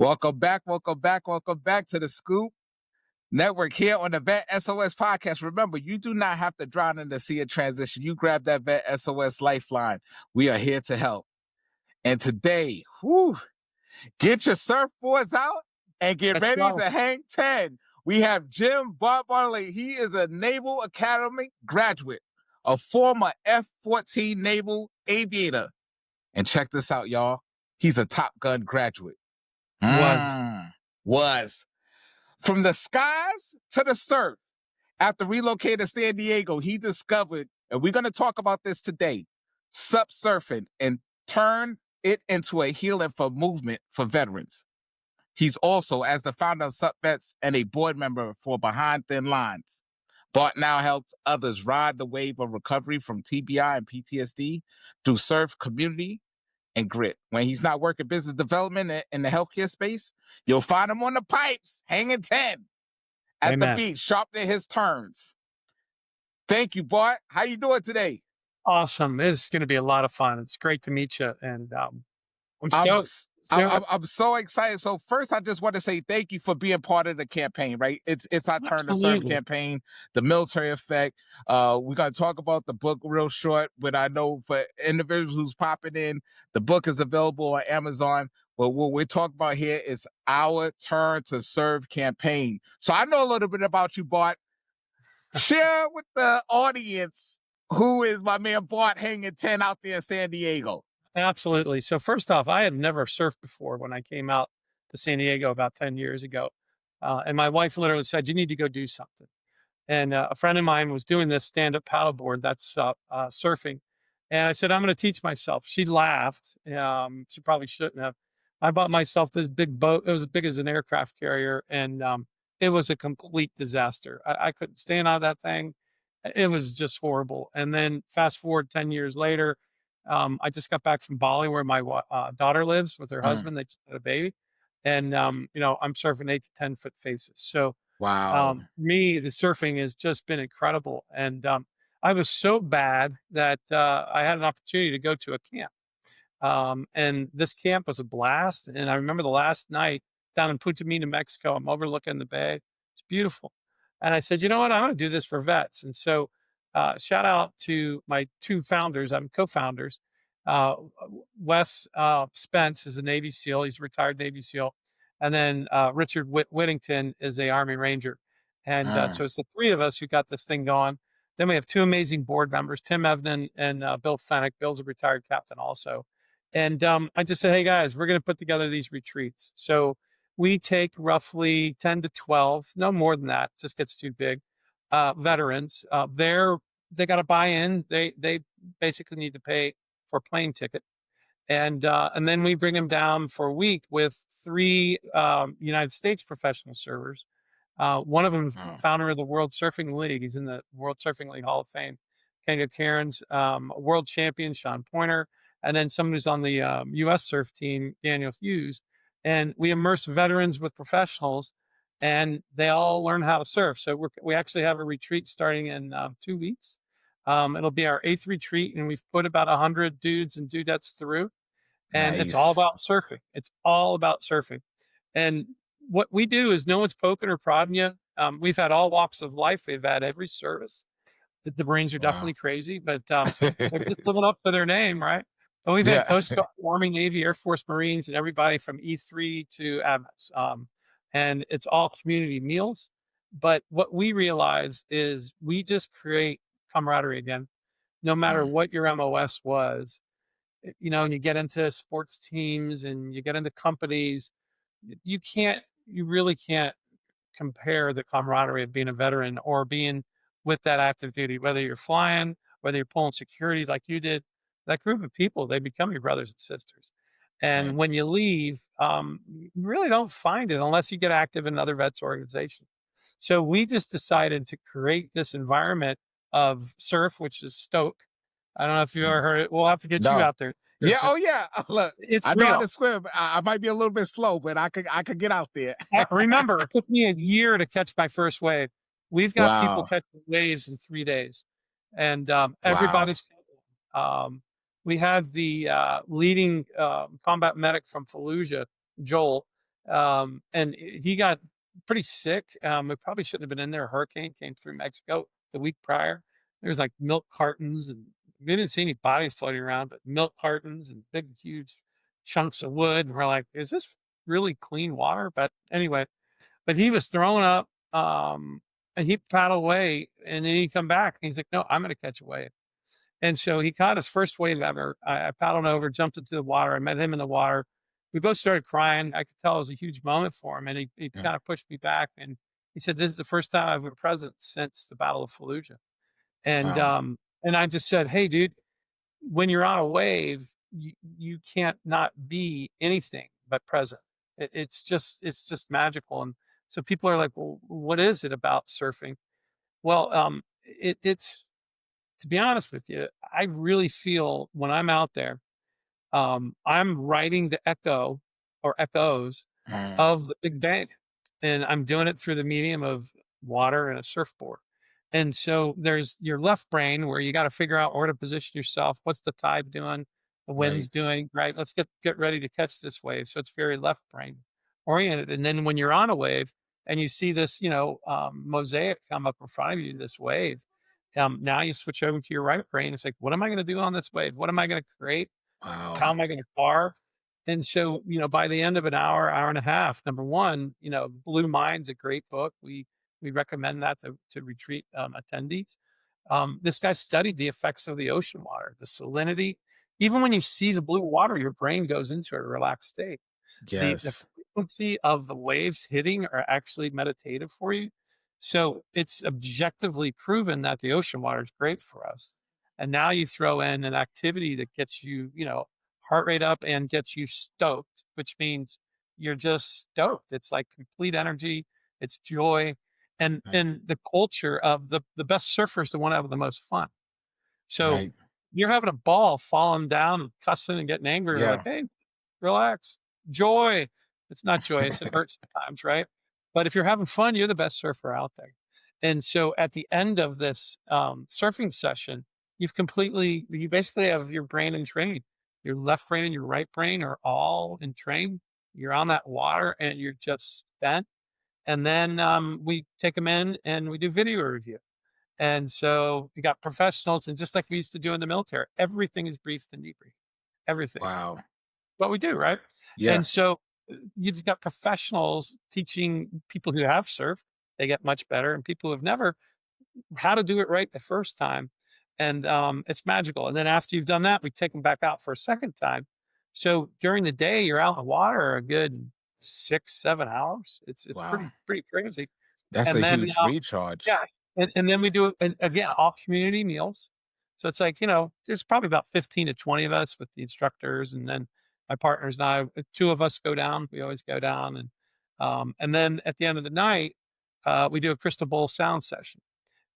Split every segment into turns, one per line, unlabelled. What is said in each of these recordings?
Welcome back, welcome back, welcome back to the Scoop Network here on the VET S.O.S podcast. Remember, you do not have to drown in the sea of transition. You grab that VET S.O.S Lifeline. We are here to help. And today, get your surfboards out and get ready to hang 10. We have Jim Bartelloni. He is a Naval Academy graduate, a former F-14 Naval Aviator. And check this out, y'all. He's a Top Gun graduate. Was. From the skies to the surf. After relocating to San Diego, he discovered, and we're going to talk about this today, SUP surfing, and turn it into a healing for movement for veterans. He's also, as the founder of SUP Vets and a board member for Behind Thin Lines, Bart now helps others ride the wave of recovery from TBI and PTSD through surf community and grit. When he's not working business development in the healthcare space, you'll find him on the pipes, hanging 10 at the beach, sharpening his turns. Thank you, Bart. How you doing today?
Awesome. It's going to be a lot of fun. It's great to meet you. And
I'm so excited. So first, I just want to say thank you for being part of the campaign, right? It's our turn to serve campaign, the military effect. We're going to talk about the book real short, but I know for individuals who's popping in, the book is available on Amazon. But what we're talking about here is our turn to serve campaign. So I know a little bit about you, Bart. Share with the audience who is my man Bart hanging 10 out there in San Diego.
Absolutely. So first off, I had never surfed before when I came out to San Diego about 10 years ago. And my wife literally said, you need to go do something. And a friend of mine was doing this stand-up paddleboard, that's surfing. And I said, I'm going to teach myself. She laughed. She probably shouldn't have. I bought myself this big boat. It was as big as an aircraft carrier. And it was a complete disaster. I couldn't stand on that thing. It was just horrible. And then fast forward 10 years later, I just got back from Bali where my daughter lives with her husband. They just had a baby. And, I'm surfing 8 to 10 foot faces. So
wow,
me, the surfing has just been incredible. And I was so bad that I had an opportunity to go to a camp. And this camp was a blast. And I remember the last night down in Putamina, Mexico, I'm overlooking the bay. It's beautiful. And I said, you know what? I'm going to do this for vets. And so shout out to my two founders. I'm co-founders. Wes Spence is a Navy SEAL. He's a retired Navy SEAL. And then Richard Whittington is a Army Ranger. And so it's the three of us who got this thing going. Then we have two amazing board members, Tim Evnan and Bill Fennick. Bill's a retired captain also. And I just said, hey, guys, we're going to put together these retreats. So we take roughly 10 to 12, no more than that, just gets too big, veterans. They got to buy in. They basically need to pay for a plane ticket. And then we bring them down for a week with three United States professional surfers. One of them, founder of the World Surfing League. He's in the World Surfing League Hall of Fame. Kenya Cairns, world champion, Sean Pointer, and then someone who's on the U.S. surf team, Daniel Hughes. And we immerse veterans with professionals, and they all learn how to surf. So we actually have a retreat starting in 2 weeks. It'll be our 8th retreat, and we've put about 100 dudes and dudettes through. And It's all about surfing. It's all about surfing. And what we do is no one's poking or prodding you. We've had all walks of life. We've had every service. The Marines are definitely crazy, but they're just living up to their name, right? But we've had Coast Guard, Army, Navy, Air Force, Marines, and everybody from E3 to AVMS. And it's all community meals. But what we realize is we just create camaraderie again, no matter what your MOS was. And you get into sports teams and you get into companies, you really can't compare the camaraderie of being a veteran or being with that active duty, whether you're flying, whether you're pulling security like you did. That group of people, they become your brothers and sisters. And when you leave, you really don't find it unless you get active in another vets organization. So we just decided to create this environment of surf, which is Stoke. I don't know if you ever heard it. We'll have to get you out there.
Yeah. Oh, yeah. Look,
it's
I know how to swim. I might be a little bit slow, but I could get out there.
Remember, it took me a year to catch my first wave. We've got people catching waves in 3 days, and everybody's. We had the leading combat medic from Fallujah, Joel. And he got pretty sick. It probably shouldn't have been in there. A hurricane came through Mexico the week prior. There was like milk cartons, and we didn't see any bodies floating around, but milk cartons and big, huge chunks of wood. And we're like, is this really clean water? But anyway, but he was throwing up, and he paddled away, and then he'd come back and he's like, no, I'm going to catch a wave. And so he caught his first wave ever. I paddled over, jumped into the water. I met him in the water. We both started crying. I could tell it was a huge moment for him. And he
Yeah.
kind of pushed me back. And he said, this is the first time I've been present since the Battle of Fallujah.
Wow.
And I just said, hey, dude, when you're on a wave, you can't not be anything but present. It's just magical. And so people are like, well, what is it about surfing? Well, it's, to be honest with you, I really feel when I'm out there, I'm writing the echo or echoes
Mm.
of the Big Bang, and I'm doing it through the medium of water and a surfboard. And so there's your left brain where you got to figure out where to position yourself. What's the tide doing? The wind's
Right.
doing, right? Let's get ready to catch this wave. So it's very left brain oriented. And then when you're on a wave and you see this, mosaic come up in front of you, this wave, now you switch over to your right brain. It's like, what am I going to do on this wave? What am I going to create?
Wow.
How am I going to carve? And so, by the end of an hour, hour and a half, number one, Blue Mind's a great book. We recommend that to retreat attendees. This guy studied the effects of the ocean water, the salinity. Even when you see the blue water, your brain goes into a relaxed state. The
Yes.
frequency of the waves hitting are actually meditative for you. So it's objectively proven that the ocean water is great for us. And now you throw in an activity that gets you, heart rate up and gets you stoked, which means you're just stoked. It's like complete energy, it's joy. And
Right.
and the culture of the best surfers, the one having the most fun. So
Right.
you're having a ball falling down and cussing and getting angry. You're like,
Yeah.
hey, relax. Joy. It's not joyous. It hurts sometimes, right? But if you're having fun, you're the best surfer out there. And so at the end of this surfing session, you basically have your brain in train. Your left brain and your right brain are all in train. You're on that water and you're just spent. And then we take them in and we do video review. And so we got professionals, and just like we used to do in the military, everything is briefed and debriefed. Everything.
Wow.
What we do, right?
Yeah.
And so you've got professionals teaching people who have surfed, they get much better, and people who have never, how to do it right the first time. And it's magical. And then after you've done that, we take them back out for a second time. So during the day, you're out in the water a good 6, 7 hours. It's
Wow.
pretty crazy.
That's a
And then
huge recharge.
yeah, and then we do it, and again, all community meals. So it's like, there's probably about 15 to 20 of us with the instructors, and then my partners and I, two of us go down. We always go down, and then at the end of the night, we do a crystal bowl sound session.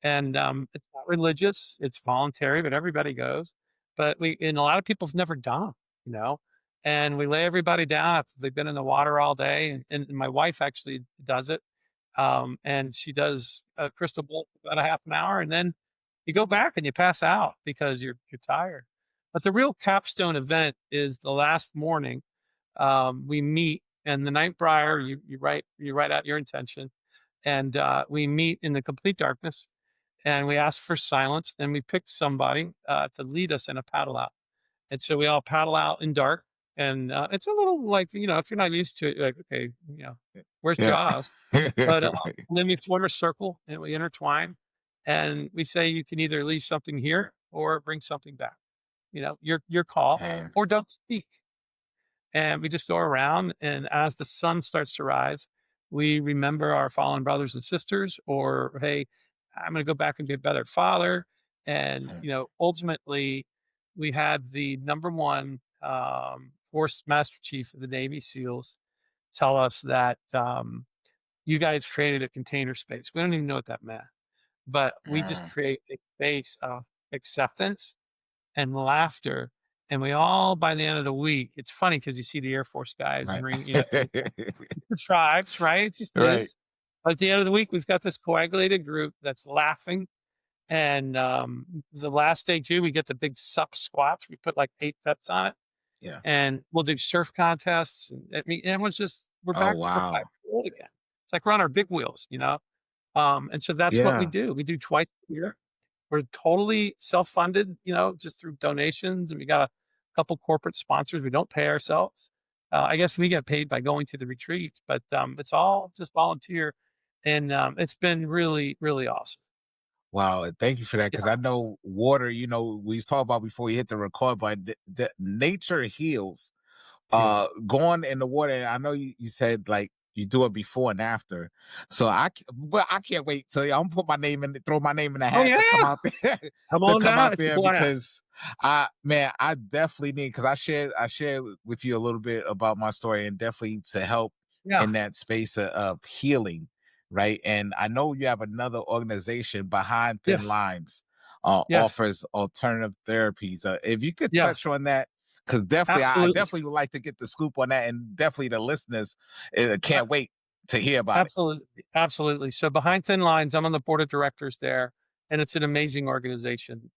And it's not religious, it's voluntary, but everybody goes. But and a lot of people's never done 'em, you know. And we lay everybody down after they've been in the water all day. And my wife actually does it. And she does a crystal bowl for about a half an hour, and then you go back and you pass out because you're tired. But the real capstone event is the last morning. We meet, and the night prior, you write out your intention, and we meet in the complete darkness, and we ask for silence. Then we pick somebody to lead us in a paddle out. And so we all paddle out in dark. And it's a little like, if you're not used to it, you're like, okay, where's
Yeah.
Jaws? But then we form a circle and we intertwine. And we say you can either leave something here or bring something back. Your call,
Man.
or don't speak. And we just go around, and as the sun starts to rise, we remember our fallen brothers and sisters, or, hey, I'm going to go back and be a better father. And,
Mm.
ultimately, we had the number one force master chief of the Navy SEALs tell us that you guys created a container space. We don't even know what that meant, but we just
Mm.
create a space of acceptance and laughter. And we all, by the end of the week, it's funny because you see the Air Force guys and
Right.
the tribes, right? It just
Right.
is. But at the end of the week, we've got this coagulated group that's laughing. And the last day too, we get the big SUP squats. We put like 8 vets on it,
Yeah.
and we'll do surf contests. And I mean, everyone's just we're
Oh,
back, we're
wow.
5 years old again. It's like we're on our big wheels, you know? And so that's what we
Yeah.
do. We do twice a year. We're totally self-funded, you know, just through donations, and we got a couple corporate sponsors. We don't pay ourselves. I guess we get paid by going to the retreats, but it's all just volunteer, and it's been really, really awesome.
Wow, and thank you for that,
Yeah,
because I know water, we was talking about before you hit the record button, the nature heals.
heals.
Going in the water, and I know you said, like, you do it before and after. So well, I can't wait till I'm gonna put my name in, throw my name in the
Oh
hat
yeah,
to come out there,
come
to
on
come
down.
out
It's a
there,
blast.
because I definitely need, because I shared with you a little bit about my story, and definitely to help
Yeah.
in that space of healing, right? And I know you have another organization, Behind Thin
Yes.
Lines,
Yes.
offers alternative therapies. If you could touch
Yes.
on that, because definitely, I
Absolutely.
definitely would like to get the scoop on that, and definitely the listeners can't wait to hear about it.
Absolutely, absolutely. So Behind Thin Lines, I'm on the board of directors there, and it's an amazing organization.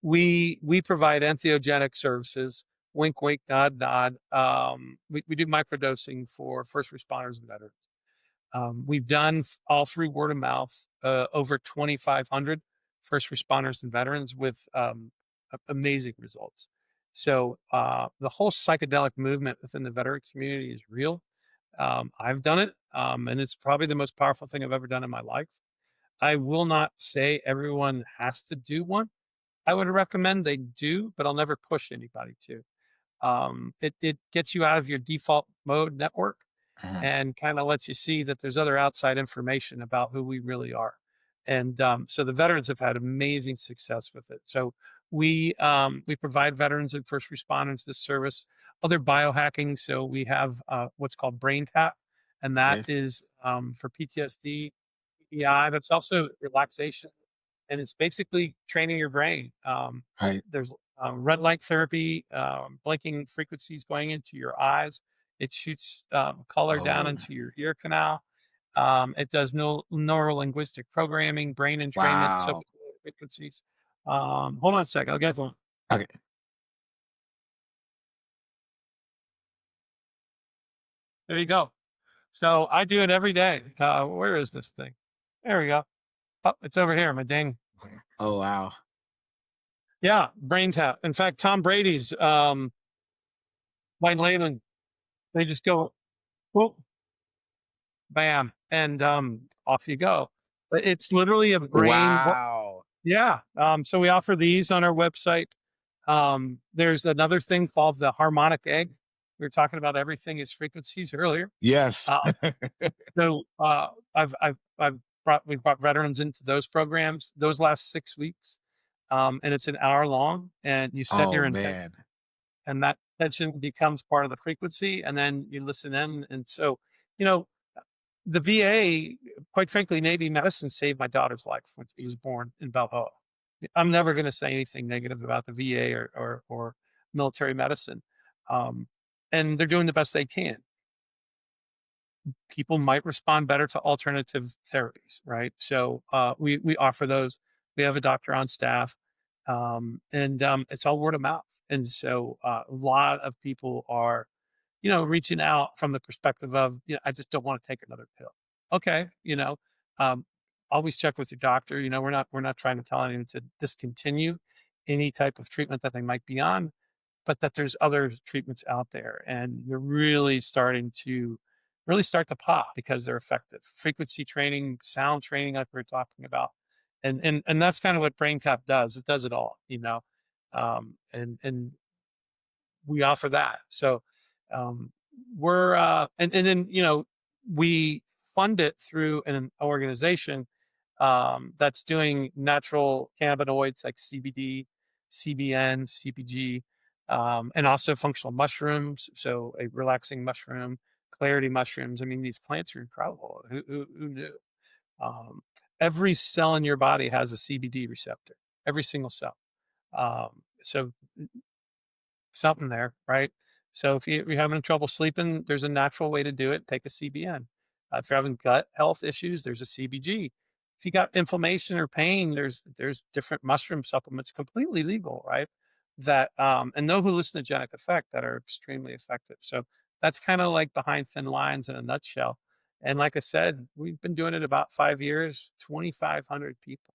We provide entheogenic services. Wink, wink, nod, nod. We do microdosing for first responders and veterans. We've done all through word of mouth, over 2,500 first responders and veterans with amazing results. So the whole psychedelic movement within the veteran community is real. I've done it, and it's probably the most powerful thing I've ever done in my life. I will not say everyone has to do one. I would recommend they do, but I'll never push anybody to. It gets you out of your default mode network
Mhm.
and kind of lets you see that there's other outside information about who we really are. And so the veterans have had amazing success with it. So we provide veterans and first responders this service, other biohacking. So we have what's called BrainTap, and that
Okay.
is for PTSD, TBI. That's also relaxation, and it's basically training your brain.
Right.
There's red light therapy, blinking frequencies going into your eyes. It shoots color down
Oh,
into your ear canal. It does neuro linguistic programming, brain entrainment,
wow.
subconscious frequencies. Hold on a second. I'll get one.
Okay.
There you go. So I do it every day. Where is this thing? There we go. Oh, it's over here. My ding.
Oh, wow.
Yeah, brain tap. In fact, Tom Brady's White Leyland, they just go, whoop, bam, and off you go. But it's literally a brain.
Wow.
Yeah. So we offer these on our website. There's another thing called the harmonic egg. We were talking about everything is frequencies earlier.
Yes.
Uh, so we've brought veterans into those programs those last 6 weeks, and it's an hour long, and you set
Oh,
your intention,
man.
and that intention becomes part of the frequency, and then you listen in, and so you know the VA, quite frankly, Navy medicine saved my daughter's life when she was born in Balboa. I'm never going to say anything negative about the VA or military medicine, um, and they're doing the best they can. People might respond better to alternative therapies, right? So we offer those. We have a doctor on staff, and it's all word of mouth. And so a lot of people are, reaching out from the perspective of, I just don't want to take another pill. Okay, um, always check with your doctor. We're not trying to tell anyone to discontinue any type of treatment that they might be on, but that there's other treatments out there, and they're really start to pop because they're effective. Frequency training, sound training, like we are talking about, and that's kind of what BrainTap does. It does it all, and we offer that. So um, we're and then we fund it through an organization that's doing natural cannabinoids like CBD, CBN, CPG, and also functional mushrooms. So a relaxing mushroom, clarity mushrooms. I mean, these plants are incredible. Who knew? Um, every cell in your body has a CBD receptor. Every single cell. So something there, right? So if you're having trouble sleeping, there's a natural way to do it. Take a CBN. If you're having gut health issues, there's a CBG. If you got inflammation or pain, there's different mushroom supplements, completely legal, right? That and no hallucinogenic effect that are extremely effective. So that's kind of like behind thin lines in a nutshell. And like I said, we've been doing it about 5 years, 2,500 people.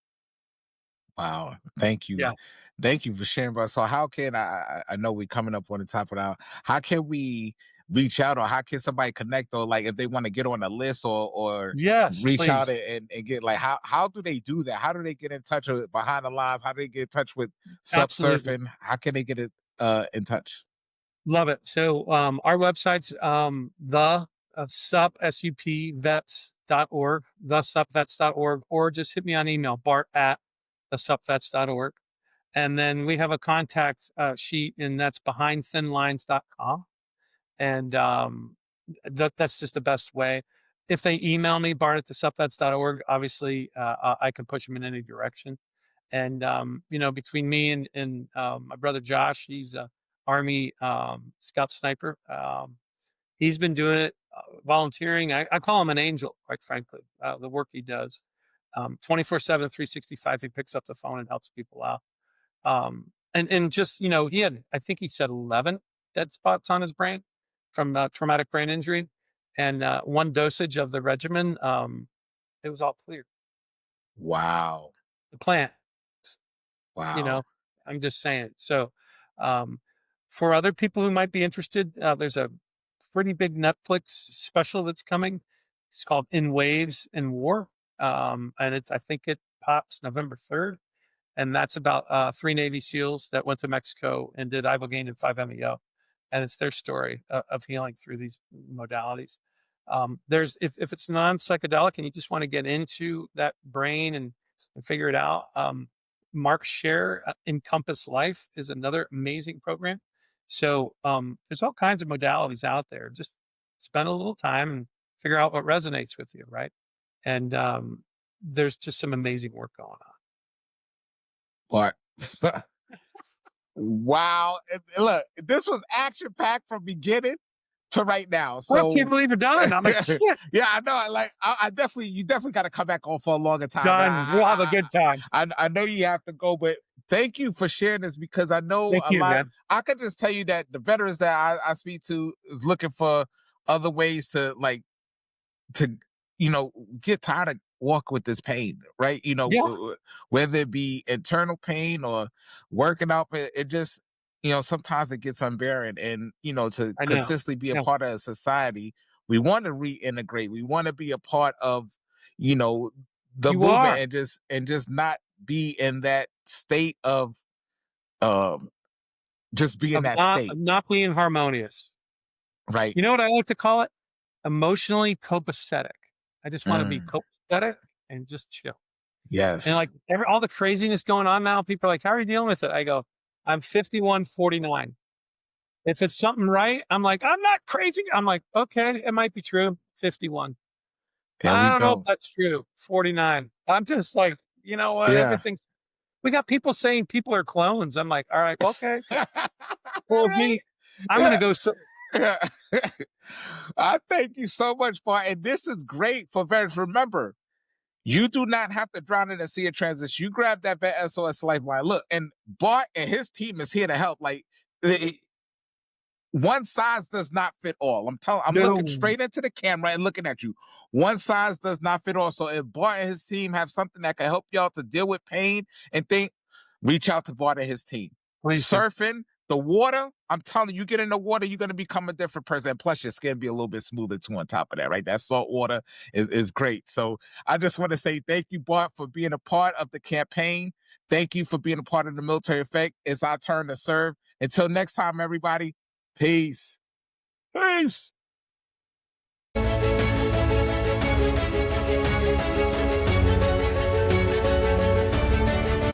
Wow. Thank you.
Yeah.
Thank you for sharing, bro. So how can I know we're coming up on the top of that. How can we reach out, or how can somebody connect, or like if they want to get on a list, or
Yes,
reach out
please.
and get like how do they do that? How do they get in touch with behind the lines? How do they get in touch with
Absolutely.
subsurfing? How can they get it in touch?
Love it. So our website's the SUP SUP vets.org, the supvets.org, or just hit me on email, Bart at the supvets.org. And then we have a contact sheet, and that's behindthinlines.com. And that's just the best way. If they email me, Bart at the supvets.org, obviously I can push them in any direction. And between me and my brother Josh, he's a Army scout sniper. He's been doing it, volunteering. I call him an angel, quite frankly. The work he does, 24/7, 365. He picks up the phone and helps people out. And just he had, I think he said 11 dead spots on his brain from traumatic brain injury, and one dosage of the regimen, it was all clear.
Wow.
The plant. You
Wow.
know, I'm just saying. So, for other people who might be interested, there's a pretty big Netflix special that's coming. It's called In Waves and War. And I think it pops November 3rd. And that's about 3 Navy SEALs that went to Mexico and did ibogaine and 5-MeO. And it's their story of healing through these modalities. There's if it's non-psychedelic and you just want to get into that brain and figure it out, Mark Share Encompass Life is another amazing program. So there's all kinds of modalities out there. Just spend a little time and figure out what resonates with you, right? And there's just some amazing work going on.
But wow. And look, this was action packed from beginning to right now.
Well, I
So
can't believe you're done. I'm like, shit,
yeah, I know. Like, you definitely got to come back on for a longer time. And
done. We'll have a good time.
I know you have to go, but thank you for sharing this, because I know
Thank
a
you,
lot.
man.
I can just tell you that the veterans that I speak to is looking for other ways to to get tired of walking with this pain, right?
Yeah,
Whether it be internal pain or working out, it just sometimes it gets unbearable. And to
I know.
consistently be a
Yeah,
part of a society, we want to reintegrate, we want to be a part of you know the
you
movement,
are
and just not be in that state of um just be in
of
that
not
state,
of not being harmonious.
right?
You know what I like to call it? Emotionally copacetic. I just want to be
Mm,
copacetic and just chill. And
yes.
like all the craziness going on now, people are like, "How are you dealing with it?" I go, "I'm 51-49. If it's something right, I'm like, I'm not crazy. I'm like, okay, it might be true. 51.
There
I
we
don't know if
go.
that's true. 49. I'm just like, you know what?
Yeah.
Everything. We got people saying people are clones. I'm like, all right, well, okay. Well, with
Right?
me, I'm gonna
Yeah.
go. So
Yeah. I thank you so much, Bart. And this is great for veterans. Remember, you do not have to drown in a sea of transition. You grab that VET S.O.S Lifeline. Look, and Bart and his team is here to help. Like, one size does not fit all. I'm looking
no,
straight into the camera and looking at you. One size does not fit all. So if Bart and his team have something that can help y'all to deal with pain and think, reach out to Bart and his team.
please do.
Surfing, the water, I'm telling you, you get in the water, you're gonna become a different person. And plus, your skin be a little bit smoother too on top of that, right? That salt water is great. So I just want to say thank you, Bart, for being a part of the campaign. Thank you for being a part of the military effect. It's our turn to serve. Until next time, everybody. Peace.
Peace.